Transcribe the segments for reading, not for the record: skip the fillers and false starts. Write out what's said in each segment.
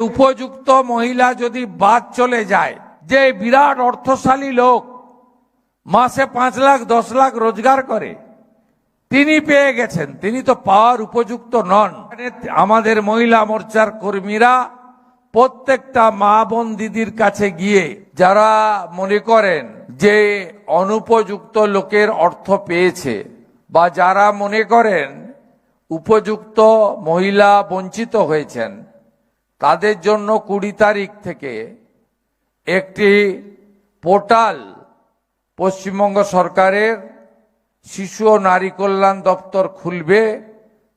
উপযুক্ত মহিলা যদি বাদ চলে যায়, যে বিরাট অর্থশালী লোক মাসে 5 লাখ 10 লাখ রোজগার করে, তিনি পেয়ে গেছেন, তিনি তো পাওয়ার উপযুক্ত নন। আমাদের মহিলা মোর্চার কর্মীরা প্রত্যেকটা মা বোন দিদির কাছে গিয়ে যারা মনে করেন যে অনুপযুক্ত লোকের অর্থ পেয়েছে বা যারা মনে করেন উপযুক্ত মহিলা বঞ্চিত হয়েছেন, তাদের জন্য 20 তারিখ থেকে একটি পোর্টাল পশ্চিমবঙ্গ সরকারের শিশু ও নারী কল্যাণ দপ্তর খুলবে,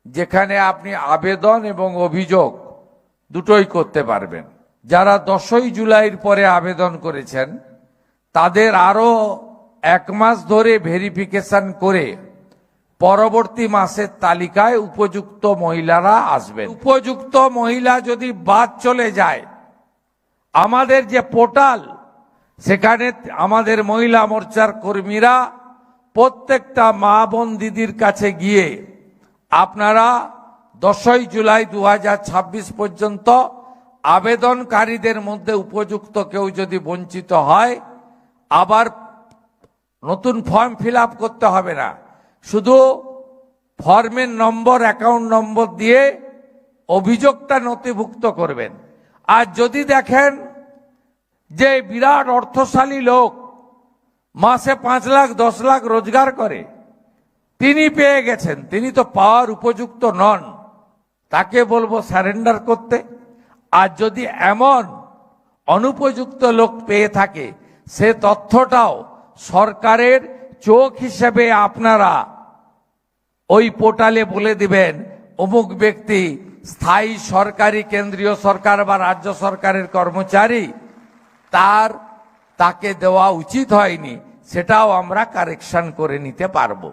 যেখানে আপনি আবেদন এবং অভিযোগ দুটোই করতে পারবেন। যারা 10ই জুলাইয়ের পরে আবেদন করেছেন তাদের আরো 1 মাস ধরে ভেরিফিকেশন করে পরবর্তী মাসের তালিকায় উপযুক্ত মহিলারা আসবেন। উপযুক্ত মহিলা যদি বাদ চলে যায়, আমাদের যে পোর্টাল, সেখানে আমাদের মহিলা মোর্চার কর্মীরা প্রত্যেকটা মা বোন দিদির কাছে গিয়ে আপনারা 10ই জুলাই 2026 পর্যন্ত আবেদনকারীদের মধ্যে উপযুক্ত কেউ যদি বঞ্চিত হয়, আবার নতুন ফর্ম ফিল আপ করতে হবে না, শুধু ফর্মের নম্বর, অ্যাকাউন্ট নম্বর দিয়ে অভিযোগটা নথিভুক্ত করবেন। আর যদি দেখেন যে বিরাট অর্থশালী লোক মাসে 5 লাখ 10 লাখ রোজগার করে, তিনি পেয়ে গেছেন, তিনি তো পাওয়ার উপযুক্ত নন, তাকে বলবো সারেন্ডার করতে। আর যদি এমন অনুপযুক্ত লোক পেয়ে থাকে, সে তথ্যটাও সরকারের চোখ হিসেবে আপনারা ওই পোর্টালে বলে দিবেন, অমুক ব্যক্তি স্থায়ী সরকারি কেন্দ্রীয় সরকার বা রাজ্য সরকারের কর্মচারী, তাকে দেওয়া উচিত হয়নি, সেটাও আমরা কারেকশন করে নিতে পারবো।